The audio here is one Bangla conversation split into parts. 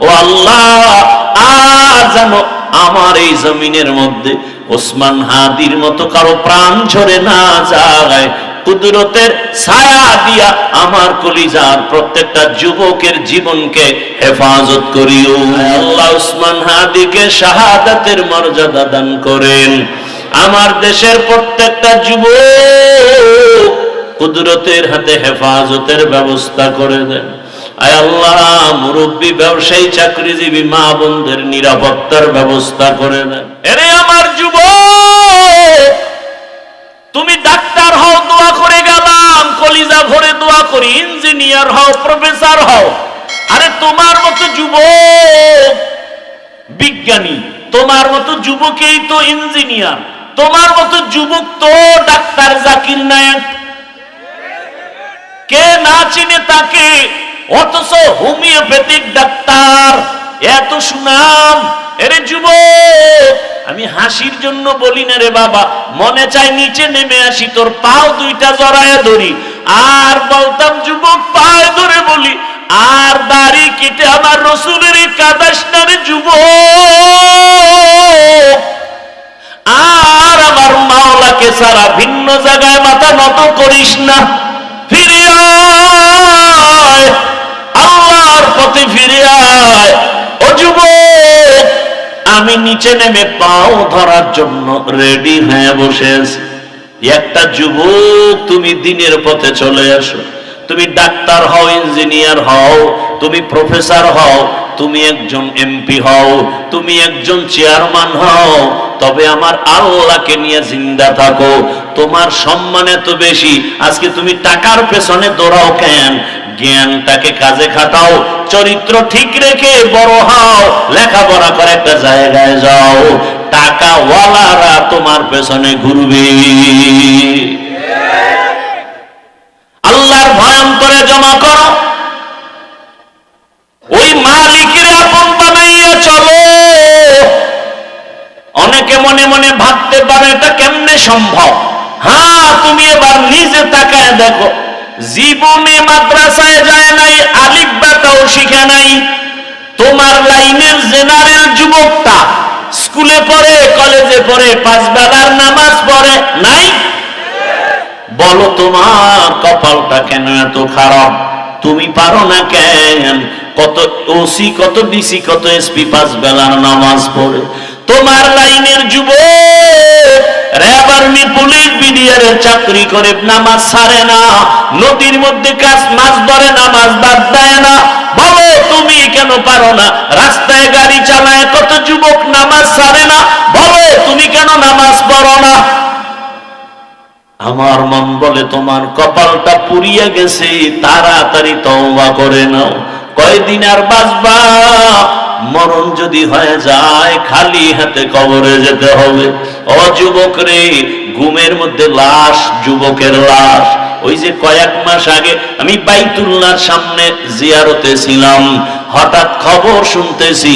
ও আল্লাহ, আর যেন আমার এই জমিনের মধ্যে ওসমান হাদির মতো কারো প্রাণ ঝরে না যায়। কুদরতের ছায়া দিয়া আমার কলিজার প্রত্যেকটা যুবকের জীবনকে হেফাজত করিও। আল্লাহ ওসমান হাদিকে শাহাদাতের মর্যাদা দান করেন। আমার দেশের প্রত্যেকটা যুবক কুদরতের হাতে হেফাজতের ব্যবস্থা করে দেন। আয় আল্লাহ, মুরব্বী, ব্যবসায়ী, চাকরিজীবী মা বোনদের নিরাপত্তার ব্যবস্থা করে দেন। এরে আমার যুবক, তুমি ডাক্তার হও, দোয়া করে গেলাম, কলিজা ভরে দোয়া করি। ইঞ্জিনিয়ার হও, প্রফেসর হও। আরে তোমার মতো যুবক বিজ্ঞানী, তোমার মতো যুবকেই তো ইঞ্জিনিয়ার, তোমার মতো যুবক তো ডাক্তার জাকির নায়েক। কে না চিনে তাকে? অথচ হোমিওপ্যাথিক ডাক্তার, এত সুনাম। এরে যুবক, আমি হাসির জন্য বলি না রে বাবা, মনে চাই নিচে নেমে আসি, তোর পাও দুইটা জড়ায় ধরি, আর বলতাম যুবক পায়ে ধরে বলি, আর দাড়ি কেটে আমার রসুলের কাদাস না রে যুবক, আর আমার মাওলাকে ছাড়া ভিন্ন জায়গায় মাথা নত করিস না। ফিরে আয়, আল্লাহর পথে ফিরে আয়। ও যুবক, আমি নিচে নেমে পাও ধরার জন্য রেডি হয়ে বসে আছি। একটা যুবক, তুমি দিনের পথে চলে আসো। তুমি ডাক্তার হও, ইঞ্জিনিয়ার হও, তুমি প্রফেসর হও, তুমি একজন এমপি হও, তুমি একজন চেয়ারম্যান হও, তবে আমার আল্লাহকে নিয়ে জিন্দা থাকো। তোমার সম্মান এত বেশি, আজকে তুমি টাকার পেছনে দৌড়াও কেন? জ্ঞানটাকে কাজে খাটাও, চরিত্র ঠিক রেখে বড় হও, লেখাপড়া করে একটা জায়গায় যাও, টাকাওয়ালারা তোমার পেছনে ঘুরবে। আল্লাহর ভয় অন্তরে জমা করো, ওই মালিকের আপন বানাইয়া চলো। অনেকে মনে মনে ভাবতে পারে এটা কেমনে সম্ভব। হ্যাঁ, তুমি এবার নিজে তাকায় দেখো, জীবনে মাদ্রাসায় যায় নাই, আলিফ বাটাও শিখে নাই। তোমার লাইনের জেনারেল যুবকটা স্কুলে পড়ে, কলেজে পড়ে, 5 বেলার নামাজ পড়ে নাই। বলো তোমার কপালটা কেন এত খারাপ? তুমি পারো না কেন? কত ওসি, কত ডিসি, কত এসপি 5 বেলার নামাজ পড়ে। তোমার লাইনের যুবক র্যাব, আর্মি, পুলিশ, বিডিআর চাকরি করে, নামাজ ছাড়ে না, নদীর মধ্যে মাছ ধরে, নামাজ বাদ দেয় না। বলো তুমি কেন পারো না? রাস্তায় গাড়ি চালায় কত যুবক নামাজ ছাড়ে না। বলো তুমি কেন নামাজ পড়ো না? আমার মন বলে তোমার কপালটা পুড়িয়ে গেছে, তাড়াতাড়ি তওবা করে নাও। কয়দিন আর বাঁচবা? মরণ যদি হয়ে যায় খালি হাতে কবরে যেতে হবে। ও যুবক রে, ঘুমের মধ্যে লাশ, যুবকের লাশ। ওই যে কয়েক মাস আগে আমি বাইতুল্লাহর সামনে জিয়ারতে ছিলাম, হঠাৎ খবর শুনতেছি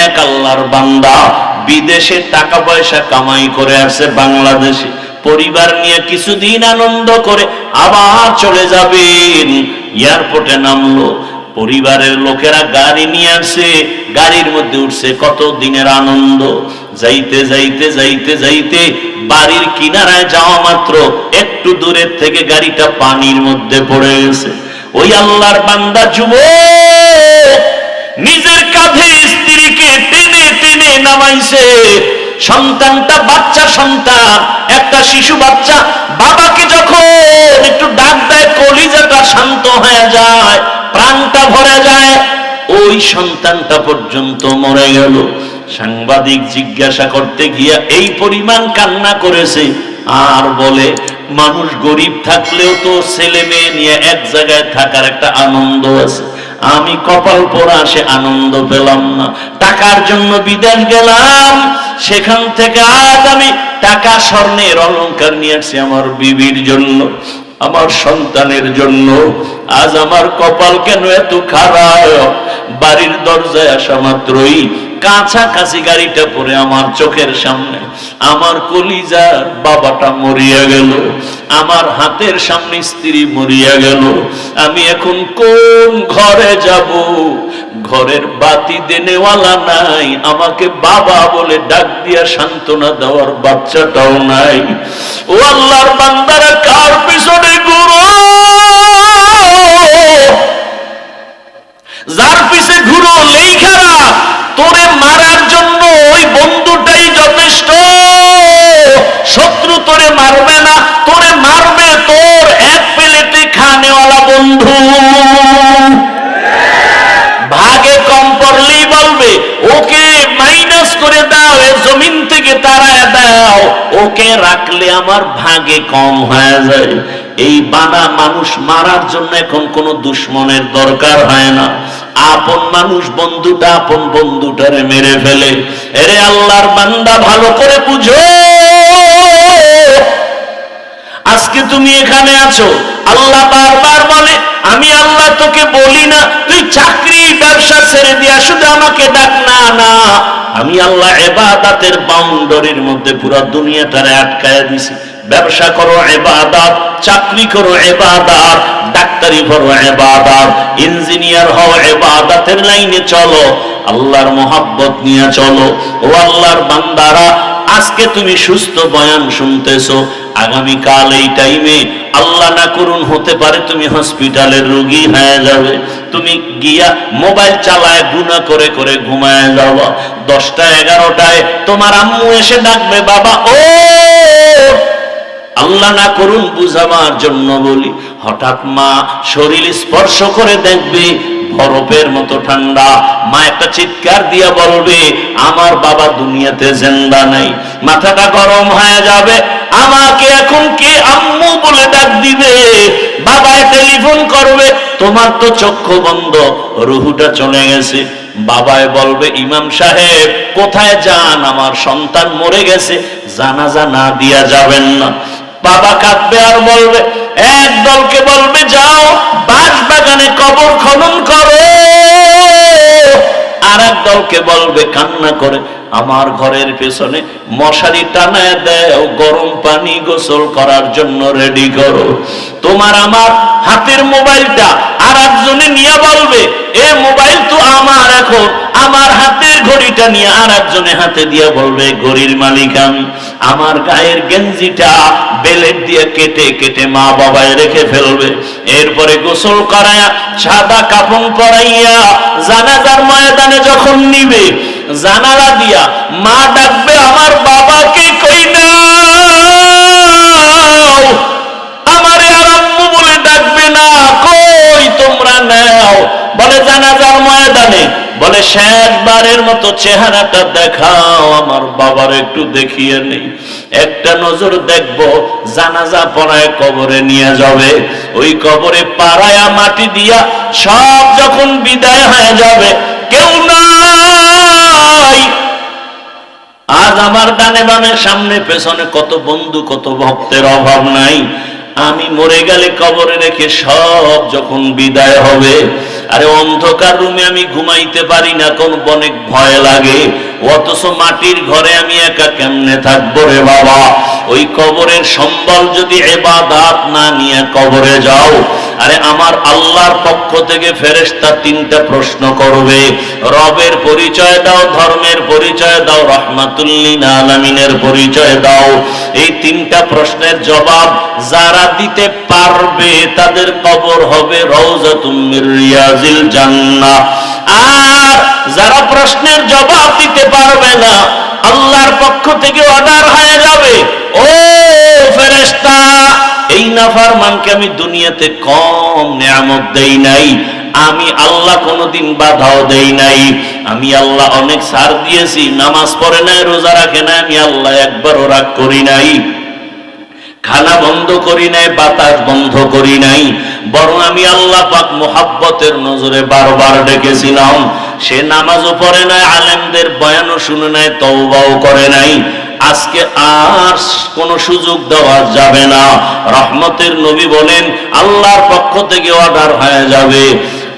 এক আল্লাহর বান্দা বিদেশে টাকা পয়সা কামাই করে আসছে, বাংলাদেশে পরিবার নিয়ে কিছুদিন আনন্দ করে আবার চলে যাবেন। এয়ারপোর্টে নামলো, পরিবারের লোকেরা গাড়ি নিয়ে আসছে, গাড়ির মধ্যে উঠছে, কত দিনের আনন্দ। যাইতে যাইতে যাইতে যাইতে বাড়ির কিনারায় যাওয়া মাত্র একটু দূরের থেকে গাড়িটা পানির মধ্যে পড়ে গেছে। ওই আল্লাহর বান্দা যুবক নিজের কাঁধে স্ত্রীকে টেনে টেনে নামাইছে। সন্তানটা বাচ্চা সন্তান, একটা শিশু বাচ্চা, বাবাকে যখন একটু ডাক দেয় কলিজাটা শান্ত হয়ে যায়, প্রাণটা ভরে যায়। ওই সন্তানটা পর্যন্ত মরে গেল। সাংবাদিক জিজ্ঞাসা করতে গিয়া এই পরিমাণ কান্না করেছে, আর বলে মানুষ গরিব থাকলেও তো ছেলে মেয়ে নিয়ে এক জায়গায় থাকার একটা আনন্দ আছে। আমি কপাল পোড়া সে আনন্দ পেলাম না। টাকার জন্য বিদেশ গেলাম, সেখান থেকে আজ আমি টাকা স্বর্ণের অলংকার নিয়ে আসছি আমার বিবির জন্য, আমার সন্তানের জন্য। আজ আমার কপাল কেন এত খারাপ? বাড়ির দরজায় আসা মাত্রই কাছাকাছি গাড়িটা পরে আমার চোখের সামনে আমার কলিজার বাবাটা মরিয়া গেল, আমার হাতের সামনে স্ত্রী মরিয়া গেল। আমি এখন কোন ঘরে যাব? ঘরের বাতি দেনেওয়ালা নাই, আমাকে বাবা বলে ডাক দিয়া সান্ত্বনা দেওয়ার বাচ্চাটাও নাই। ও আল্লাহর বান্দারা, কার পিছনে ঘুরো? যার পিছে ঘুরো লেখারা তোরে মারার জন্য ওই বন্ধুটাই যথেষ্ট। শত্রু তোরে মারবে না, তোরে মারবে তোর এক প্লেটে খানেওয়ালা বন্ধু। ভাগে কম পড়লেই বলবে ওকে মাইনাস করে দাও, এ জমিন থেকে তাড়ায় দাও, ওকে রাখলে আমার ভাগে কম হয়ে যায়। এই বানা মানুষ মারার জন্য এখন কোনো দুশ্মনের দরকার হয় না। আপন মানুষ বন্ধুটা আপন বন্ধুটারে মেরে ফেলে। এরে আল্লাহর বান্দা, ভালো করে বুঝো, আজকে তুমি এখানে আছো, আল্লাহ বারবার বলে আমি আল্লাহ তোকে বলি না তুই চাকরি ব্যবসা ছেড়ে দিয়া শুধু আমাকে ডাক না। না, আমি আল্লাহ ইবাদতের বাউন্ডারির মধ্যে পুরো দুনিয়াটারে আটকায়া দিছি। ব্যবসা করো ইবাদত, চাকরি করো ইবাদত, ডাক্তারি করো ইবাদত, ইঞ্জিনিয়ার হও ইবাদতের লাইনে চলো, আল্লাহর মোহাব্বত নিয়ে চলো। ও আল্লাহর বান্দারা, আজকে তুমি সুস্থ বয়ান শুনতেছো, আগামীকাল এই টাইমে আল্লাহ না করুন হতে পারে তুমি হসপিটালের রোগী হয়ে যাবে। তুমি গিয়া মোবাইল চালায় গুনাহ করে করে ঘুমায় যাওয়া। 10টা 11টায় তোমার আম্মু এসে ডাকবে, বাবা ও, আল্লাহ না করুন বুঝাবার জন্য বলি, হঠাৎ মা শরীর স্পর্শ করে দেখবে বরফের মতো ঠান্ডা। মা একটা চিৎকার দিয়া বলবে আমার বাবা দুনিয়াতে জিন্দা নাই। মাথাটা গরম হয়ে যাবে, আমাকে এখন কে আম্মু বলে ডাক দিবে, বাবায় টেলিফোন করবে, তোমার তো চক্ষু বন্ধ, রুহুটা চলে গেছে। বাবায় বলবে ইমাম সাহেব কোথায় যান, আমার সন্তান মরে গেছে, জানাজা না দিয়া যাবেন না। বাবা কাঁদবে আর বলবে, এক দলকে বলবে যাও বাঁশ বাগানে কবর খনন করো, আর এক দলকে বলবে কান্না করে আমার ঘরের পেছনে মশারি টানায় দেও, গরম পানি গোসল করার জন্য রেডি করো। তোমার আমার হাতের মোবাইলটা আর একজনে নিয়ে বলবে এ মোবাইল তো আমার, এখন আমার হাতের ঘড়িটা নিয়ে আর একজনে হাতে দিয়ে বলবে ঘড়ির মালিক আমি। আমার গায়ের গেঞ্জিটা বেলেট দিয়ে কেটে কেটে মা বাবায় রেখে ফেলবে। এরপরে গোসল করায়া সাদা কাফন পরাইয়া জানাজার ময়দানে যখন নিবে, জানালা দিয়া মা ডাকবে আমার বাবাকে কই নাও, আমারে আর আম্মু বলে ডাকবে না, কই তোমরা নাও। বলে জানাজার ময়দানে বলে শেষবারের মতো চেহারাটা দেখাও, আমার বাবার একটু দেখিয়ে নেই, একটা নজর দেখবো। জানাজা পড়ায় কবরে নিয়ে যাবে, ওই কবরে পাড়ায়া মাটি দিয়া সব যখন বিদায় হয়ে যাবে, কেউ নাই। আজ আমার ডানে বামে সামনে পেছনে কত বন্ধু কত ভক্তের অভাব নাই। আমি মরে গেলে কবরে রেখে সব যখন বিদায় হবে, আরে অন্ধকার রুমে আমি ঘুমাইতে পারি না, কোন অনেক ভয় লাগে, অথচ মাটির ঘরে আমি একা কেমনে থাকবো রে বাবা। ওই কবরের সম্বল যদি ইবাদত না নিয়ে কবরে যাও, আরে আমার আল্লাহর পক্ষ থেকে ফেরেশতা 3টা প্রশ্ন করবে, রবের পরিচয় দাও, ধর্মের পরিচয় দাও, রাহমাতুল লিল আলামিনের পরিচয় দাও। এই 3টা প্রশ্নের জবাব যারা দিতে পারবে তাদের কবর হবে রওজাতুম মির রিয়াজিল জান্নাহ। আর যারা প্রশ্নের জবাব দিতে পারবে না, আল্লাহর পক্ষ থেকে অর্ডার হয়ে যাবে, ও ফেরেশতা এই নাফরমানকে আমি দুনিয়াতে কম নিয়ামত দেই নাই, আমি আল্লাহ কোনোদিন বাধাও দেই নাই, আমি আল্লাহ অনেক ছাড় দিয়েছি, নামাজ পড়ে নাই, রোজা রাখে নাই, আমি আল্লাহ একবারও রাগ করি নাই, খানা বন্ধ করি নাই, বাতাস বন্ধ করি নাই, বরং আমি আল্লাহ পাক মোহাব্বতের নজরে বারবার ডেকেছিলাম। সে নামাজও পড়ে নাই, আলেমদের বয়ানও শুনে নাই, তওবাও করে নাই। আজকে আর কোন সুযোগ দেওয়া যাবে না। রহমতের নবী বলেন আল্লাহর পক্ষ থেকে অর্ডার হয়ে যাবে,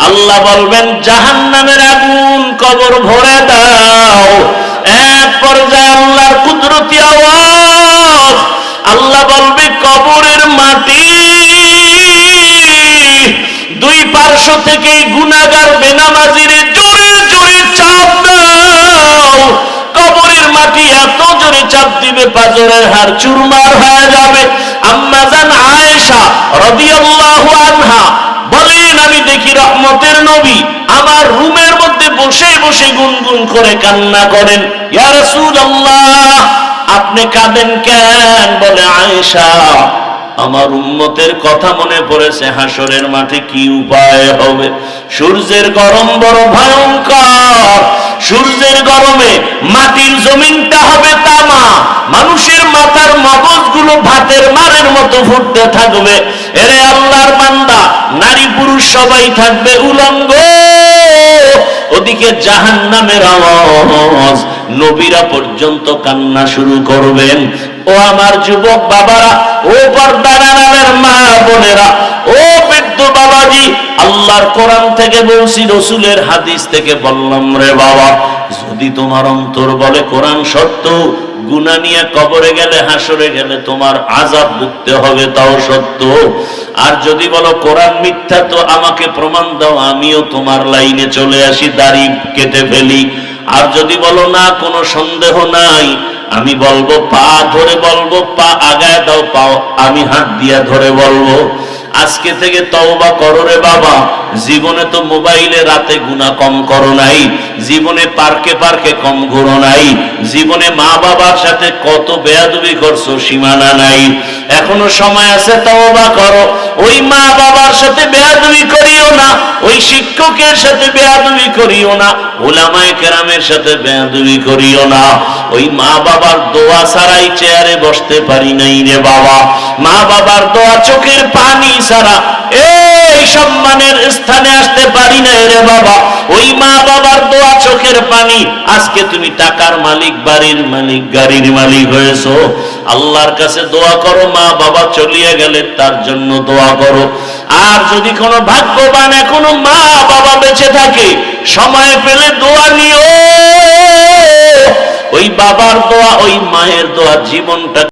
আল্লাহ বলবেন জাহান্নামের আগুন কবর ভরে দাও, কুদরতি আওয়াজ। আল্লাহ বলবে কবরের মাটি দুই পার্শ্ব থেকে গুনাহগার বেনামাজিরে জোরে জোরে চাপ দাও। কবরের মাটি এত জোরে চাপ দিবে পাঁজরের হাড় চুরমার হয়ে যাবে। আম্মা জান আয়েশা রাদিয়াল্লাহু আনহা বলেন, আমি দেখি রহমতের নবী আমার রুমের মধ্যে বসে বসে গুনগুন করে কান্না করেন। ইয়া রাসূলুল্লাহ, আপনি কাঁদেন কেন? বলে, আয়েশা, আমার উম্মতের কথা মনে পড়েছে, হাসরের মাঠে কি উপায় হবে। সূর্যের গরম বড় ভয়ঙ্কর। সূর্যের গরমে মাটির জমিনটা হবে তামা, মানুষের মাথার মগজগুলো ভাতের মারের মতো ফুটতে থাকবে। এরে আল্লাহর বান্দা, নারী পুরুষ সবাই থাকবে উলঙ্গ। ওদিকে জাহান্নামের আওয়াজ, নবীরা পর্যন্ত কান্না শুরু করবেন। ও আমার যুবক বাবারা, ও পর্দার আড়ালের মা বোনেরা, ও বৃদ্ধ বাবাজি, আল্লাহর কোরআন থেকে বলছি, রসুলের হাদিস থেকে বললাম, রে বাবা, যদি তোমার অন্তর বলে কোরআন সত্য, গুনাহ নিয়ে কবরে গেলে হাসরে গেলে তোমার আযাব ভুগতে হবে, তাও সত্য। আর যদি বলো কোরআন মিথ্যা, তো আমাকে প্রমাণ দাও, আমিও তোমার লাইনে চলে আসি, দাড়ি কেটে ফেলি। আর যদি বলো না, কোনো সন্দেহ নাই, আমি বলবো পা ধরে বলবো, পা আগায় দাও, পাও আমি হাত দিয়া ধরে বলবো। আজকে থেকে তওবা করো রে বাবা। জীবনে তো মোবাইলে রাতে গুনাহ কম করো নাই, জীবনে পার্কে পার্কে কম ঘুরো নাই, জীবনে মা বাবার সাথে কত বেয়াদবি করছো সীমানা নাই। এখনো সময় আছে, তওবা করো। ওই মা বাবার সাথে বেয়াদবি করিও না, ওই শিক্ষকের সাথে বেয়াদবি করিও না, উলামায়ে কেরামের সাথে বেয়াদবি করিও না। ওই মা বাবার দোয়া ছাড়াই চেয়ারে বসতে পারি নাই রে বাবা। মা বাবার দোয়া, চোখের পানি ছাড়া এই সম্মানের স্থানে আসতে পারি নাই রে বাবা। ওই মা বাবার দোয়া, চোখের পানি, আজকে তুমি টাকার মালিক, বাড়ির মালিক, গাড়ির মালিক হয়েছো। আল্লাহর কাছে দোয়া করো, মা বাবা চলিয়ে গেলে তার জন্য দোয়া করো। আর যদি কোনো ভাগ্যবান এখনো মা বাবা বেঁচে থাকে, সময় পেলে দোয়া নিও। ওই বাবার দোয়া, ওই মায়ের দোয়া জীবনটা